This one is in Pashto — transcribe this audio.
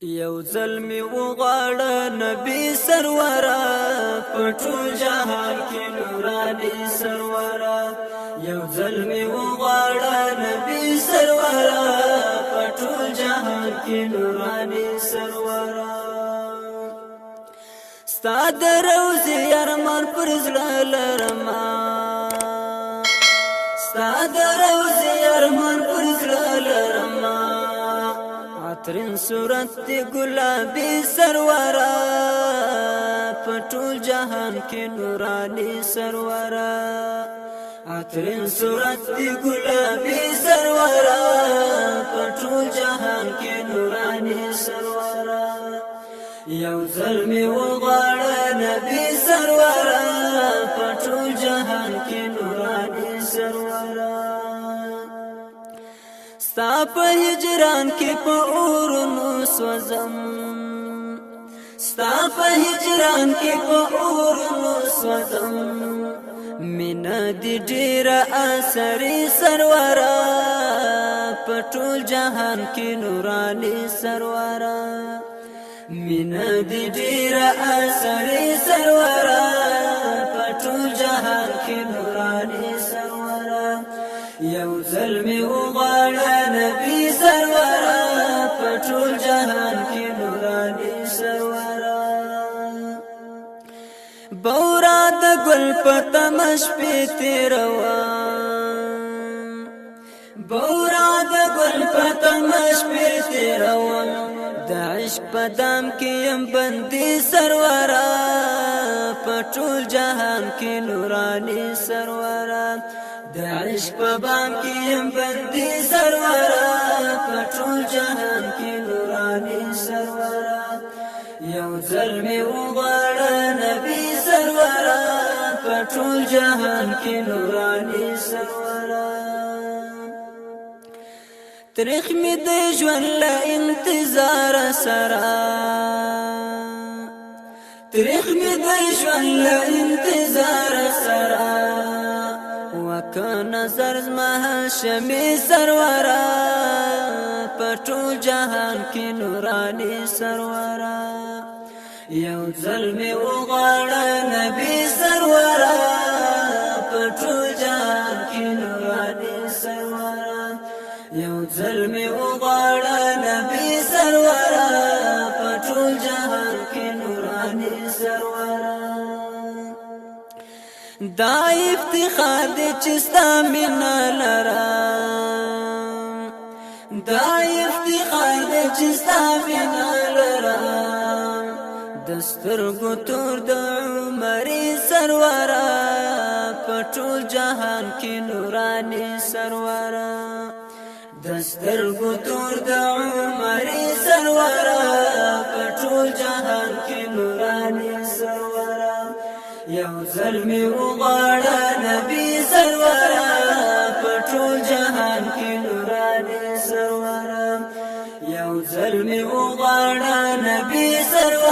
یو ظلمی وغواړه نبی سرورا پټول جهان کې نورانی سرورا یو ظلمی وغواړه نبی سرورا پټول جهان کې نورانی سرورا ستاد روزي ارمان پر زړه لرما ستاد روزي ارمان پر زړه لرما عطرن صورت دی گلابی سرورا پټول جهان کې نورانی سرورا عطرن صورت دی گلابی سرورا پټول جهان کې نورانی سرورا یو ظلمی وغواړه نبی سرورا پټول جهان کې نورانی سرورا ستا په هجران کې په اورونو سوزم ستا په هجران کې په اورونو سوزم مینا دې ډېره اثرې سرورا په ټول جهان کې نورانی سرورا مینا دې ډېره اثرې سرورا په ټول جهان کې نورانی سرورا یو ظلمی وغواړه نبی سرورا پټول جهان کې نورانی سرورا بورا د ګل پتمش په تیروا بورا د ګل پتمش په تیروا د عشق پدام کې يم بندي سرورا پټول جهان کې نورانی سرورا د عشق په بام کې يم بندي سرورا پټول جهان کې نورانی سرورا یو ظلمی وغواړه نبی سرورا پټول جهان کې نورانی سرورا تاریخ می د ژوند له انتظار سره تاریخ می د ژوند له انتظار سره وکه نظر زما هاشمي سرورا پټول جهان کې نورانی سرورا یو ظلمی وغواړه نبی سرورا پټول جهان کې نورانی سرورا یو ظلمی وغواړه نبی سرورا پټول جهان کې نورانی سرورا دا افتخار دی چستا مینا لرم دا افتخار دی چستا مینا لرم دسترگو تور د عمری سرورا پټول جهان کې نورانی سرورا دسترگو تور د عمری سرورا پټول جهان کې نورانی سرورا یو ظلمی وغواړه نبی سرورا پټول جهان کې نورانی سرورا یو ظلمی وغواړه نبی سرورا